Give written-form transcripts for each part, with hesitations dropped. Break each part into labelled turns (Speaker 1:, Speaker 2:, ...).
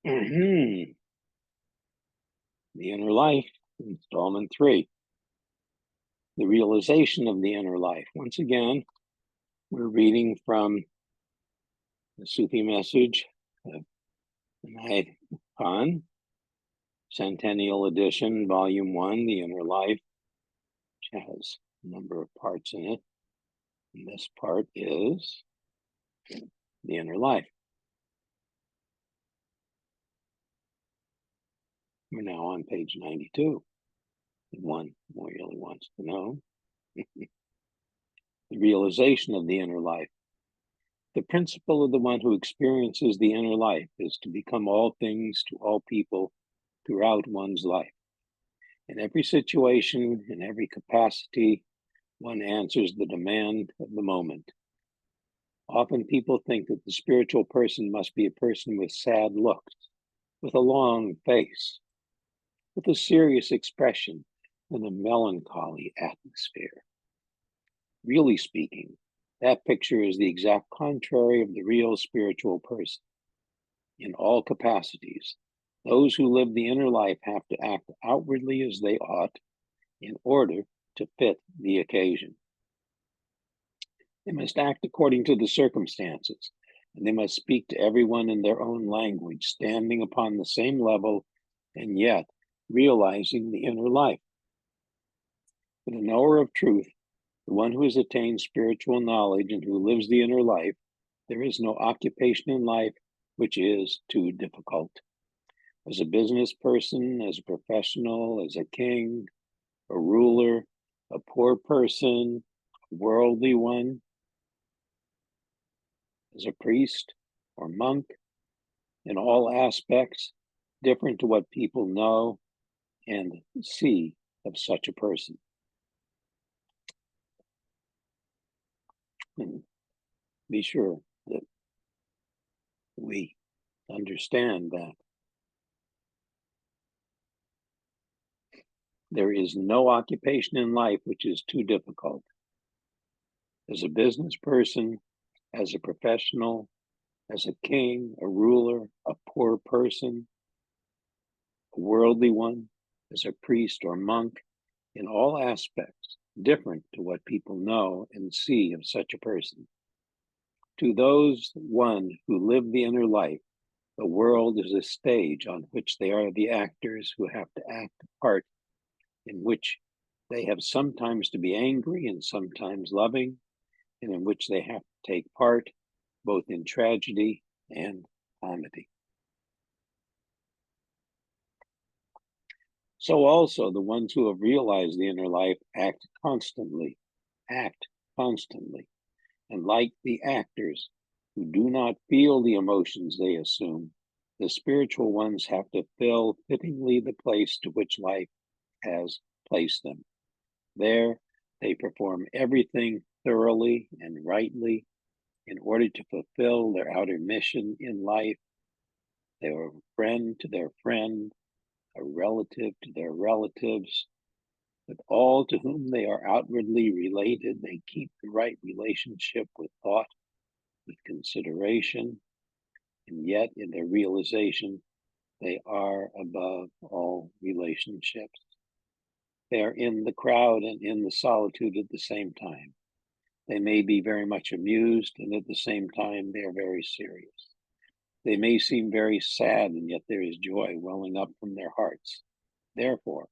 Speaker 1: The Inner Life, Installment 3. The Realization of the Inner Life. Once again, we're reading from the Sufi message of Inayat Khan, Centennial Edition, Volume 1, The Inner Life, which has a number of parts in it. And this part is the Inner Life. We're now on page 92. If one really wants to know. The realization of the inner life. The principle of the one who experiences the inner life is to become all things to all people throughout one's life. In every situation, in every capacity, one answers the demand of the moment. Often people think that the spiritual person must be a person with sad looks, with a long face, with a serious expression, and a melancholy atmosphere. Really speaking, that picture is the exact contrary of the real spiritual person. In all capacities, those who live the inner life have to act outwardly as they ought in order to fit the occasion. They must act according to the circumstances, and they must speak to everyone in their own language, standing upon the same level and yet realizing the inner life. For the knower of truth, the one who has attained spiritual knowledge and who lives the inner life, there is no occupation in life which is too difficult. As a business person, as a professional, as a king, a ruler, a poor person, a worldly one, as a priest or monk, in all aspects, different to what people know and see of such a person. And be sure that we understand that there is no occupation in life which is too difficult. As a business person, as a professional, as a king, a ruler, a poor person, a worldly one, as a priest or monk, in all aspects, different to what people know and see of such a person. To those one who live the inner life, the world is a stage on which they are the actors who have to act a part in which they have sometimes to be angry and sometimes loving, and in which they have to take part both in tragedy and comedy. So also the ones who have realized the inner life act constantly, and like the actors who do not feel the emotions they assume, the spiritual ones have to fill fittingly the place to which life has placed them. There, they perform everything thoroughly and rightly in order to fulfill their outer mission in life. They are a friend to their friend, a relative to their relatives. With all to whom they are outwardly related, they keep the right relationship with thought, with consideration, and yet in their realization, they are above all relationships. They are in the crowd and in the solitude at the same time. They may be very much amused, and at the same time, they are very serious. They may seem very sad, and yet there is joy welling up from their hearts. Therefore,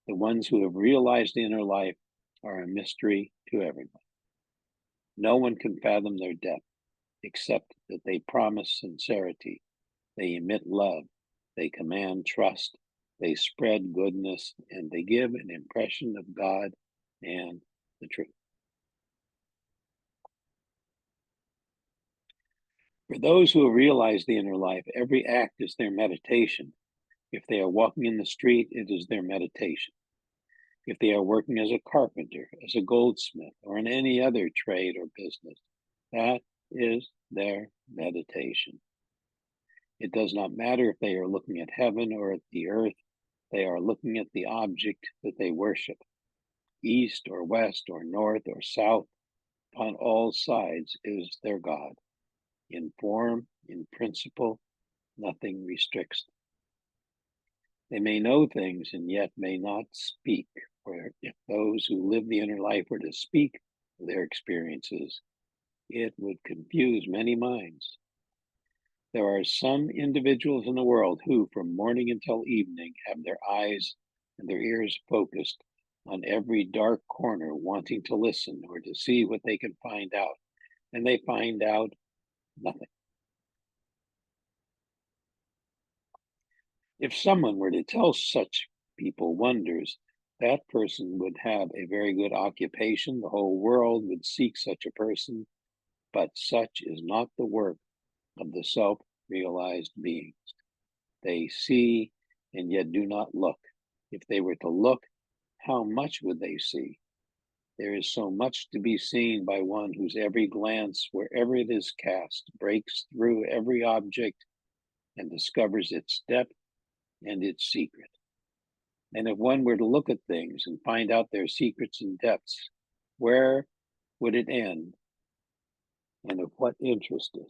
Speaker 1: the ones who have realized the inner life are a mystery to everyone. No one can fathom their depth, except that they promise sincerity, they emit love, they command trust, they spread goodness, and they give an impression of God and the truth. For those who have realized the inner life, every act is their meditation. If they are walking in the street, it is their meditation. If they are working as a carpenter, as a goldsmith, or in any other trade or business, that is their meditation. It does not matter if they are looking at heaven or at the earth, they are looking at the object that they worship. East or west or north or south, upon all sides is their God. In form, in principle, Nothing restricts them. They may know things and yet may not speak, for if those who live the inner life were to speak of their experiences, it would confuse many minds. There are some individuals in the world who, from morning until evening, have their eyes and their ears focused on every dark corner, wanting to listen or to see what they can find out, and they find out nothing. If someone were to tell such people wonders, that person would have a very good occupation. The whole world would seek such a person, but such is not the work of the self-realized beings. They see and yet do not look. If they were to look, how much would they see? There is so much to be seen by one whose every glance, wherever it is cast, breaks through every object and discovers its depth and its secret. And if one were to look at things and find out their secrets and depths, where would it end and of what interest it?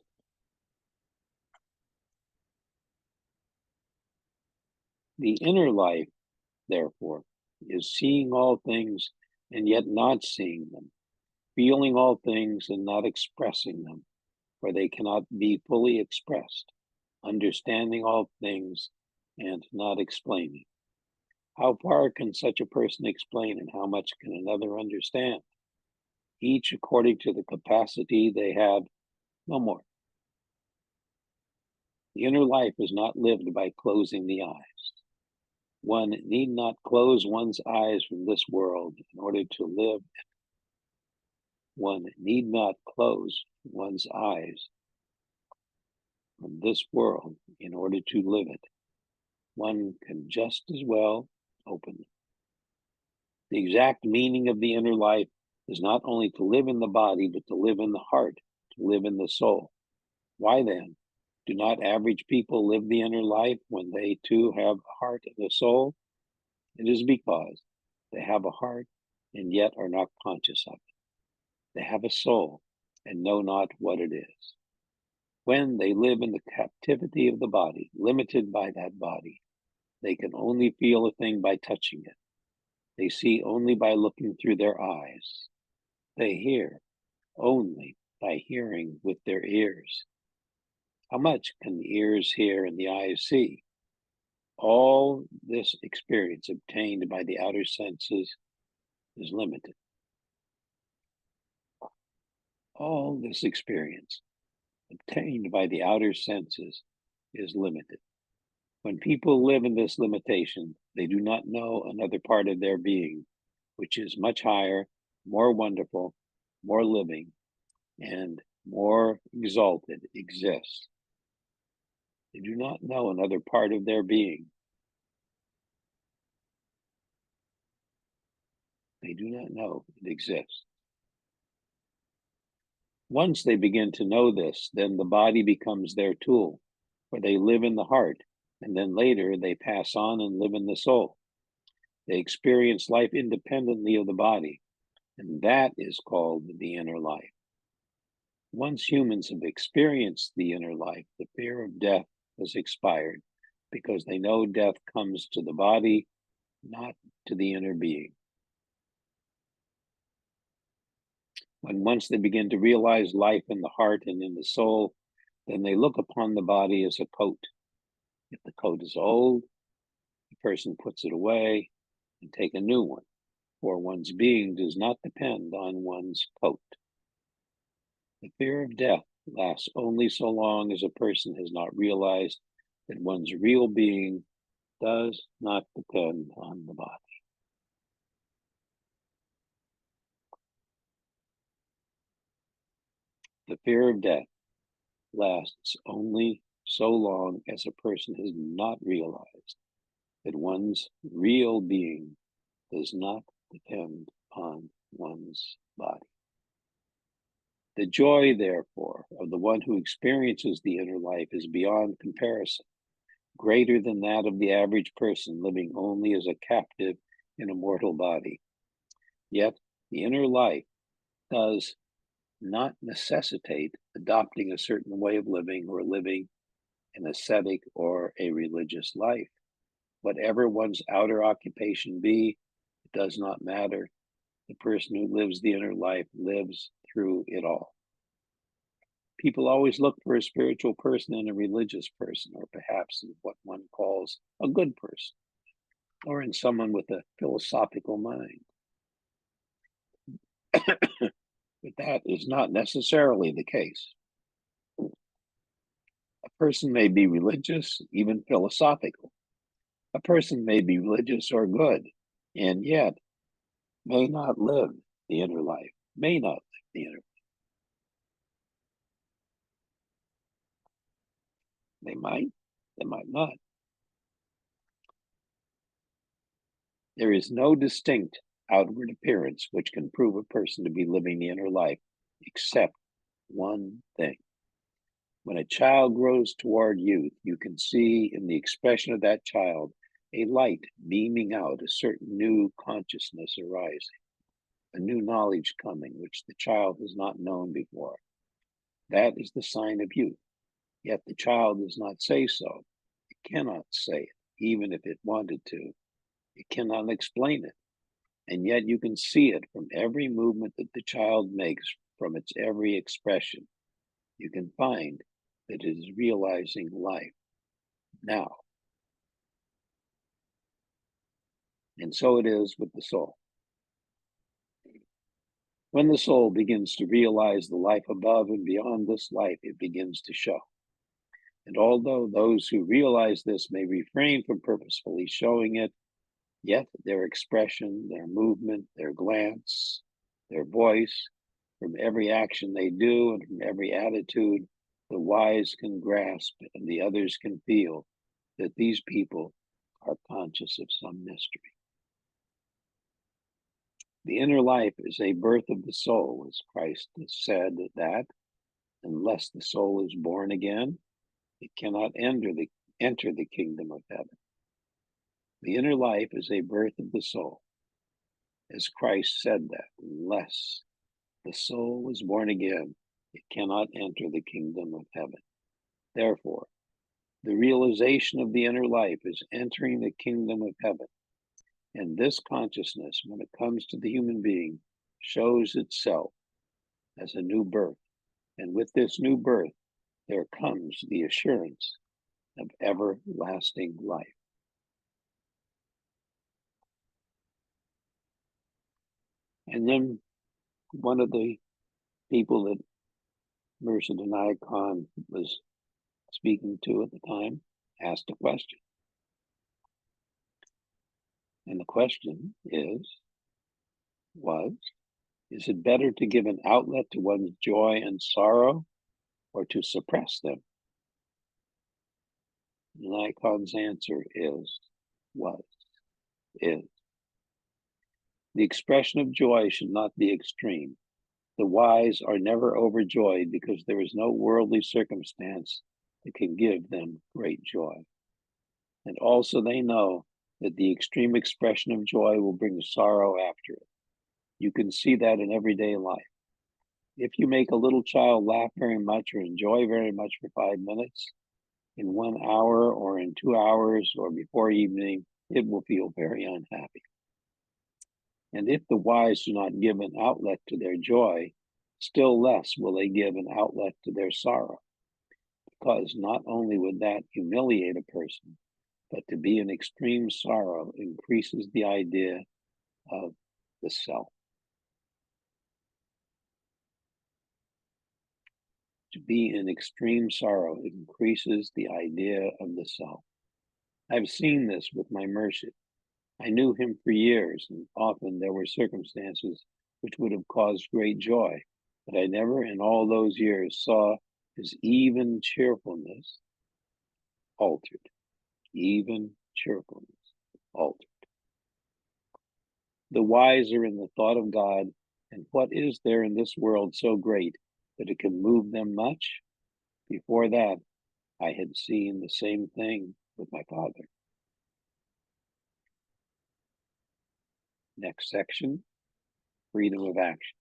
Speaker 1: The inner life, therefore, is seeing all things and yet not seeing them, feeling all things and not expressing them, for they cannot be fully expressed, understanding all things and not explaining. How far can such a person explain and how much can another understand? Each according to the capacity they have, no more. The inner life is not lived by closing the eyes. One need not close one's eyes from this world in order to live it. One need not close one's eyes from this world in order to live it. One can just as well open it. The exact meaning of the inner life is not only to live in the body, but to live in the heart, to live in the soul. Why then do not average people live the inner life when they too have a heart and a soul? It is because they have a heart and yet are not conscious of it. They have a soul and know not what it is. When they live in the captivity of the body, limited by that body, they can only feel a thing by touching it. They see only by looking through their eyes. They hear only by hearing with their ears. How much can the ears hear and the eyes see? All this experience obtained by the outer senses is limited. All this experience obtained by the outer senses is limited. When people live in this limitation, they do not know another part of their being, which is much higher, more wonderful, more living, and more exalted exists. They do not know another part of their being. They do not know it exists. Once they begin to know this, then the body becomes their tool, for they live in the heart, and then later they pass on and live in the soul. They experience life independently of the body, and that is called the inner life. Once humans have experienced the inner life, the fear of death has expired, because they know death comes to the body, not to the inner being. When once they begin to realize life in the heart and in the soul, then they look upon the body as a coat. If the coat is old, the person puts it away and take a new one, for one's being does not depend on one's coat. The fear of death lasts only so long as a person has not realized that one's real being does not depend on the body. The fear of death lasts only so long as a person has not realized that one's real being does not depend on one's body. The joy, therefore, of the one who experiences the inner life is beyond comparison, greater than that of the average person living only as a captive in a mortal body. Yet, the inner life does not necessitate adopting a certain way of living or living an ascetic, or a religious life. Whatever one's outer occupation be, it does not matter. The person who lives the inner life lives through it all. People always look for a spiritual person and a religious person, or perhaps in what one calls a good person, or in someone with a philosophical mind. But that is not necessarily the case. A person may be religious, even philosophical. A person may be religious or good, and yet may not live the inner life, may not live the inner life. They might not. There is no distinct outward appearance which can prove a person to be living the inner life, except one thing. When a child grows toward youth, you can see in the expression of that child a light beaming out, a certain new consciousness arising, a new knowledge coming, which the child has not known before. That is the sign of youth. Yet the child does not say so. It cannot say it, even if it wanted to. It cannot explain it. And yet you can see it from every movement that the child makes, from its every expression. You can find that it is realizing life now. And so it is with the soul. When the soul begins to realize the life above and beyond this life, it begins to show. And although those who realize this may refrain from purposefully showing it, yet their expression, their movement, their glance, their voice, from every action they do and from every attitude, the wise can grasp and the others can feel that these people are conscious of some mystery. The inner life is a birth of the soul, as Christ has said that unless the soul is born again, it cannot enter the kingdom of heaven. The inner life is a birth of the soul, as Christ said that unless the soul is born again, it cannot enter the kingdom of heaven. Therefore, the realization of the inner life is entering the kingdom of heaven. And this consciousness, when it comes to the human being, shows itself as a new birth. And with this new birth, there comes the assurance of everlasting life. And then one of the people that Hazrat Inayat was speaking to at the time asked a question. And the question is it better to give an outlet to one's joy and sorrow or to suppress them? Inayat Khan's answer is. The expression of joy should not be extreme. The wise are never overjoyed because there is no worldly circumstance that can give them great joy. And also they know that the extreme expression of joy will bring sorrow after it. You can see that in everyday life. If you make a little child laugh very much or enjoy very much for 5 minutes, in 1 hour or in 2 hours or before evening, it will feel very unhappy. And if the wise do not give an outlet to their joy, still less will they give an outlet to their sorrow, because not only would that humiliate a person, but to be in extreme sorrow increases the idea of the self. To be in extreme sorrow increases the idea of the self. I've seen this with my Murshid. I knew him for years, and often there were circumstances which would have caused great joy, but I never in all those years saw his even cheerfulness altered. Even cheerfulness altered. The wise are in the thought of God, and what is there in this world so great that it can move them much? Before that, I had seen the same thing with my father. Next section, freedom of action.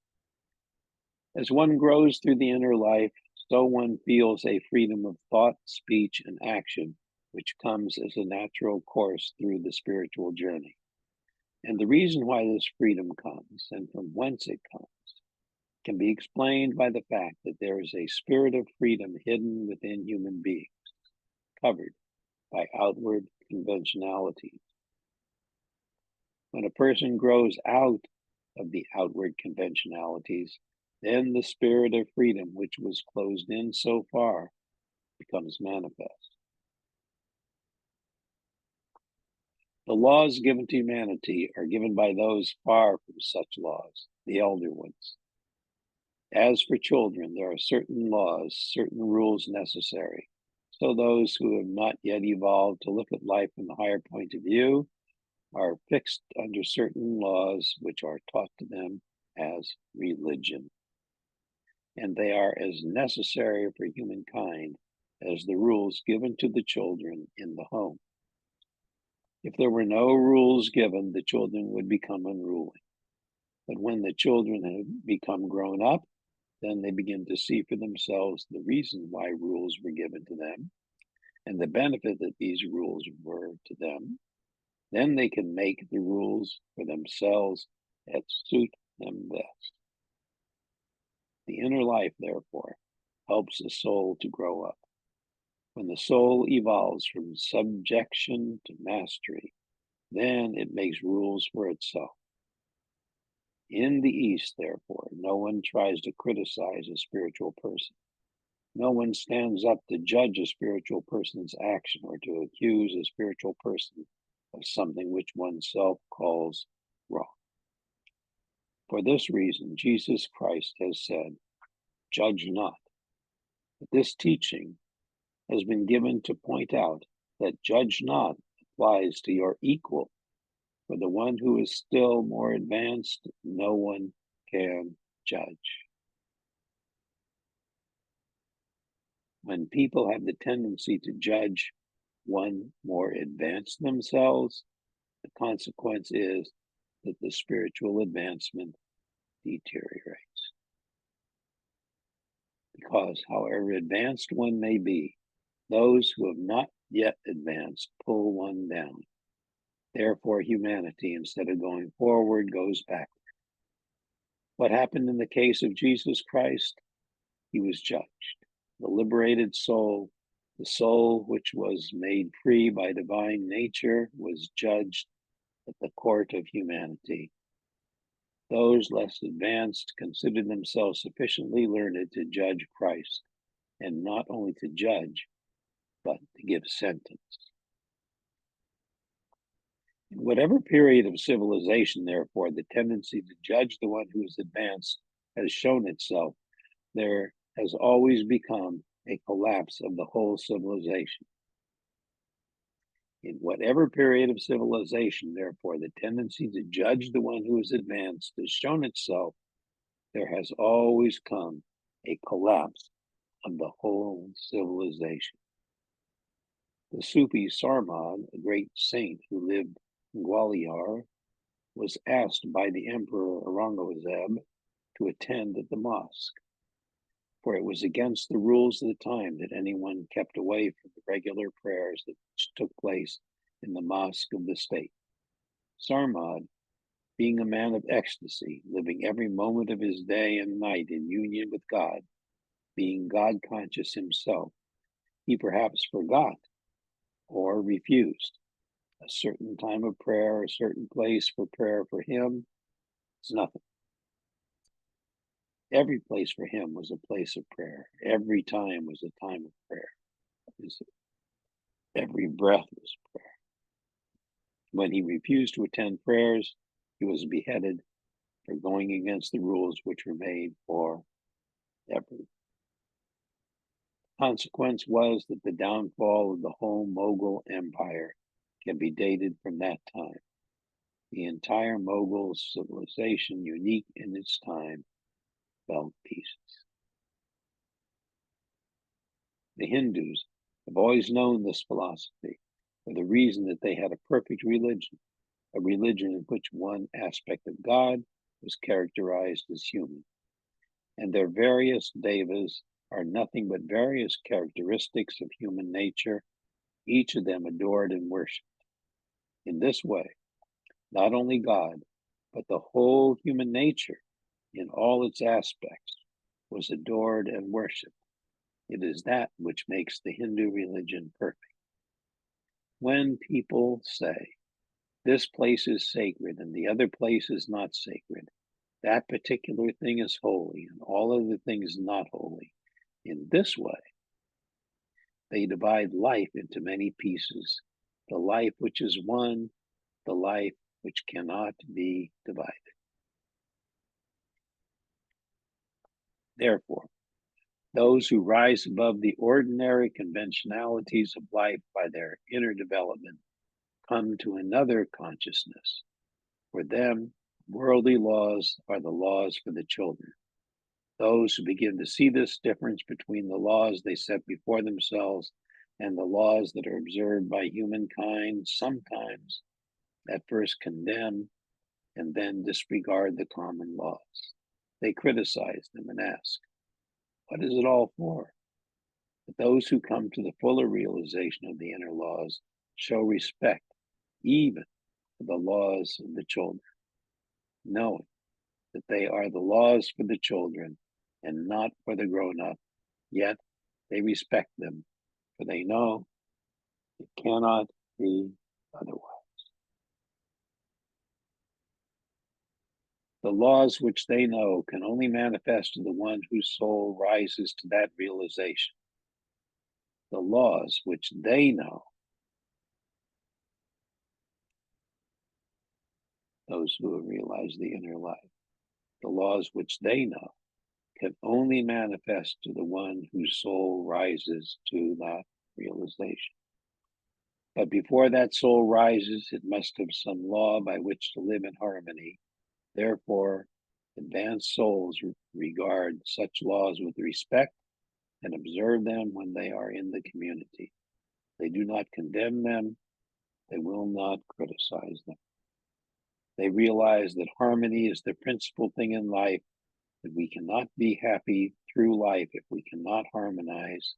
Speaker 1: As one grows through the inner life, so one feels a freedom of thought, speech, and action, which comes as a natural course through the spiritual journey. And the reason why this freedom comes and from whence it comes can be explained by the fact that there is a spirit of freedom hidden within human beings, covered by outward conventionalities. When a person grows out of the outward conventionalities, then the spirit of freedom, which was closed in so far, becomes manifest. The laws given to humanity are given by those far from such laws, the elder ones. As for children, there are certain laws, certain rules necessary. So those who have not yet evolved to look at life from a higher point of view are fixed under certain laws which are taught to them as religion. And they are as necessary for humankind as the rules given to the children in the home. If there were no rules given, the children would become unruly. But when the children have become grown up, then they begin to see for themselves the reason why rules were given to them and the benefit that these rules were to them. Then they can make the rules for themselves that suit them best. The inner life, therefore, helps the soul to grow up. When the soul evolves from subjection to mastery, then it makes rules for itself. In the East, therefore, no one tries to criticize a spiritual person. No one stands up to judge a spiritual person's action or to accuse a spiritual person of something which oneself calls wrong. For this reason, Jesus Christ has said, "Judge not." But this teaching has been given to point out that "judge not" applies to your equal. For the one who is still more advanced, no one can judge. When people have the tendency to judge one more advanced themselves, the consequence is that the spiritual advancement deteriorates. Because however advanced one may be, those who have not yet advanced pull one down. Therefore, humanity, instead of going forward, goes backward. What happened in the case of Jesus Christ? He was judged. The liberated soul, the soul which was made free by divine nature, was judged at the court of humanity. Those less advanced considered themselves sufficiently learned to judge Christ, and not only to judge, but to give sentence. In whatever period of civilization, therefore, the tendency to judge the one who is advanced has shown itself, there has always become a collapse of the whole civilization. In whatever period of civilization, therefore, the tendency to judge the one who is advanced has shown itself, there has always come a collapse of the whole civilization. The Sufi Sarmad, a great saint who lived in Gwalior, was asked by the Emperor Aurangzeb to attend at the mosque, for it was against the rules of the time that anyone kept away from the regular prayers that took place in the mosque of the state. Sarmad, being a man of ecstasy, living every moment of his day and night in union with God, being God conscious himself, he perhaps forgot or refused a certain time of prayer, a certain place for prayer for him. It's nothing. Every place for him was a place of prayer. Every time was a time of prayer. Every breath was prayer. When he refused to attend prayers, he was beheaded for going against the rules which were made for everyone. Consequence was that the downfall of the whole Mughal Empire can be dated from that time. The entire Mughal civilization, unique in its time, fell to pieces. The Hindus have always known this philosophy for the reason that they had a perfect religion, a religion in which one aspect of God was characterized as human, and their various devas are nothing but various characteristics of human nature, each of them adored and worshipped. In this way, not only God, but the whole human nature in all its aspects was adored and worshipped. It is that which makes the Hindu religion perfect. When people say, this place is sacred and the other place is not sacred, that particular thing is holy and all other things not holy, in this way, they divide life into many pieces, the life which is one, the life which cannot be divided. Therefore, those who rise above the ordinary conventionalities of life by their inner development come to another consciousness. For them, worldly laws are the laws for the children. Those who begin to see this difference between the laws they set before themselves and the laws that are observed by humankind sometimes at first condemn and then disregard the common laws. They criticize them and ask, what is it all for? But those who come to the fuller realization of the inner laws show respect even for the laws of the children, knowing that they are the laws for the children and not for the grown-up, yet they respect them, for they know it cannot be otherwise. The laws which they know can only manifest to the one whose soul rises to that realization. The laws which they know, those who have realized the inner life, the laws which they know can only manifest to the one whose soul rises to that realization. But before that soul rises, it must have some law by which to live in harmony. Therefore, advanced souls regard such laws with respect and observe them when they are in the community. They do not condemn them. They will not criticize them. They realize that harmony is the principal thing in life, that we cannot be happy through life if we cannot harmonize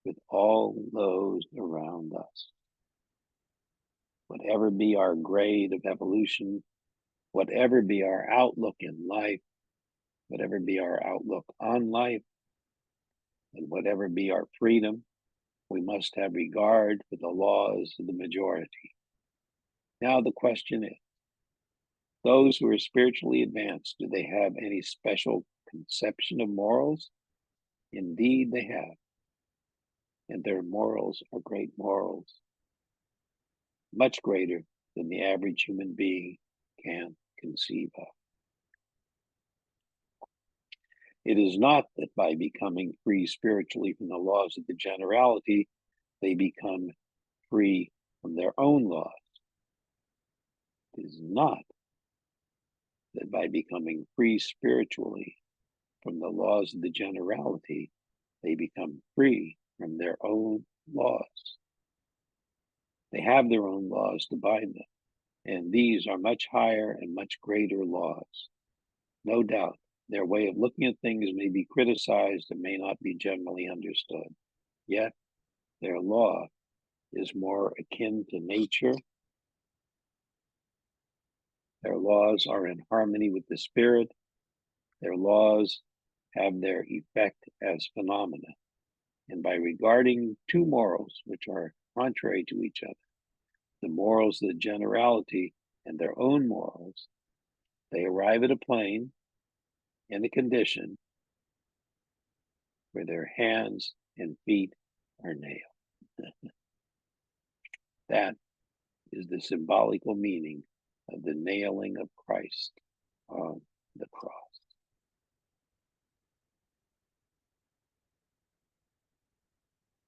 Speaker 1: with all those around us. Whatever be our grade of evolution, whatever be our outlook in life, whatever be our outlook on life, and whatever be our freedom, we must have regard for the laws of the majority. Now the question is, those who are spiritually advanced, do they have any special conception of morals? Indeed, they have. And their morals are great morals, much greater than the average human being can conceive of. It is not that by becoming free spiritually from the laws of the generality, they become free from their own laws. It is not that by becoming free spiritually from the laws of the generality, they become free from their own laws. They have their own laws to bind them, and these are much higher and much greater laws. No doubt, their way of looking at things may be criticized and may not be generally understood. Yet, their law is more akin to nature. Their laws are in harmony with the spirit. Their laws have their effect as phenomena. And by regarding two morals which are contrary to each other, the morals of the generality and their own morals, they arrive at a plane and a condition where their hands and feet are nailed. That is the symbolical meaning of the nailing of Christ on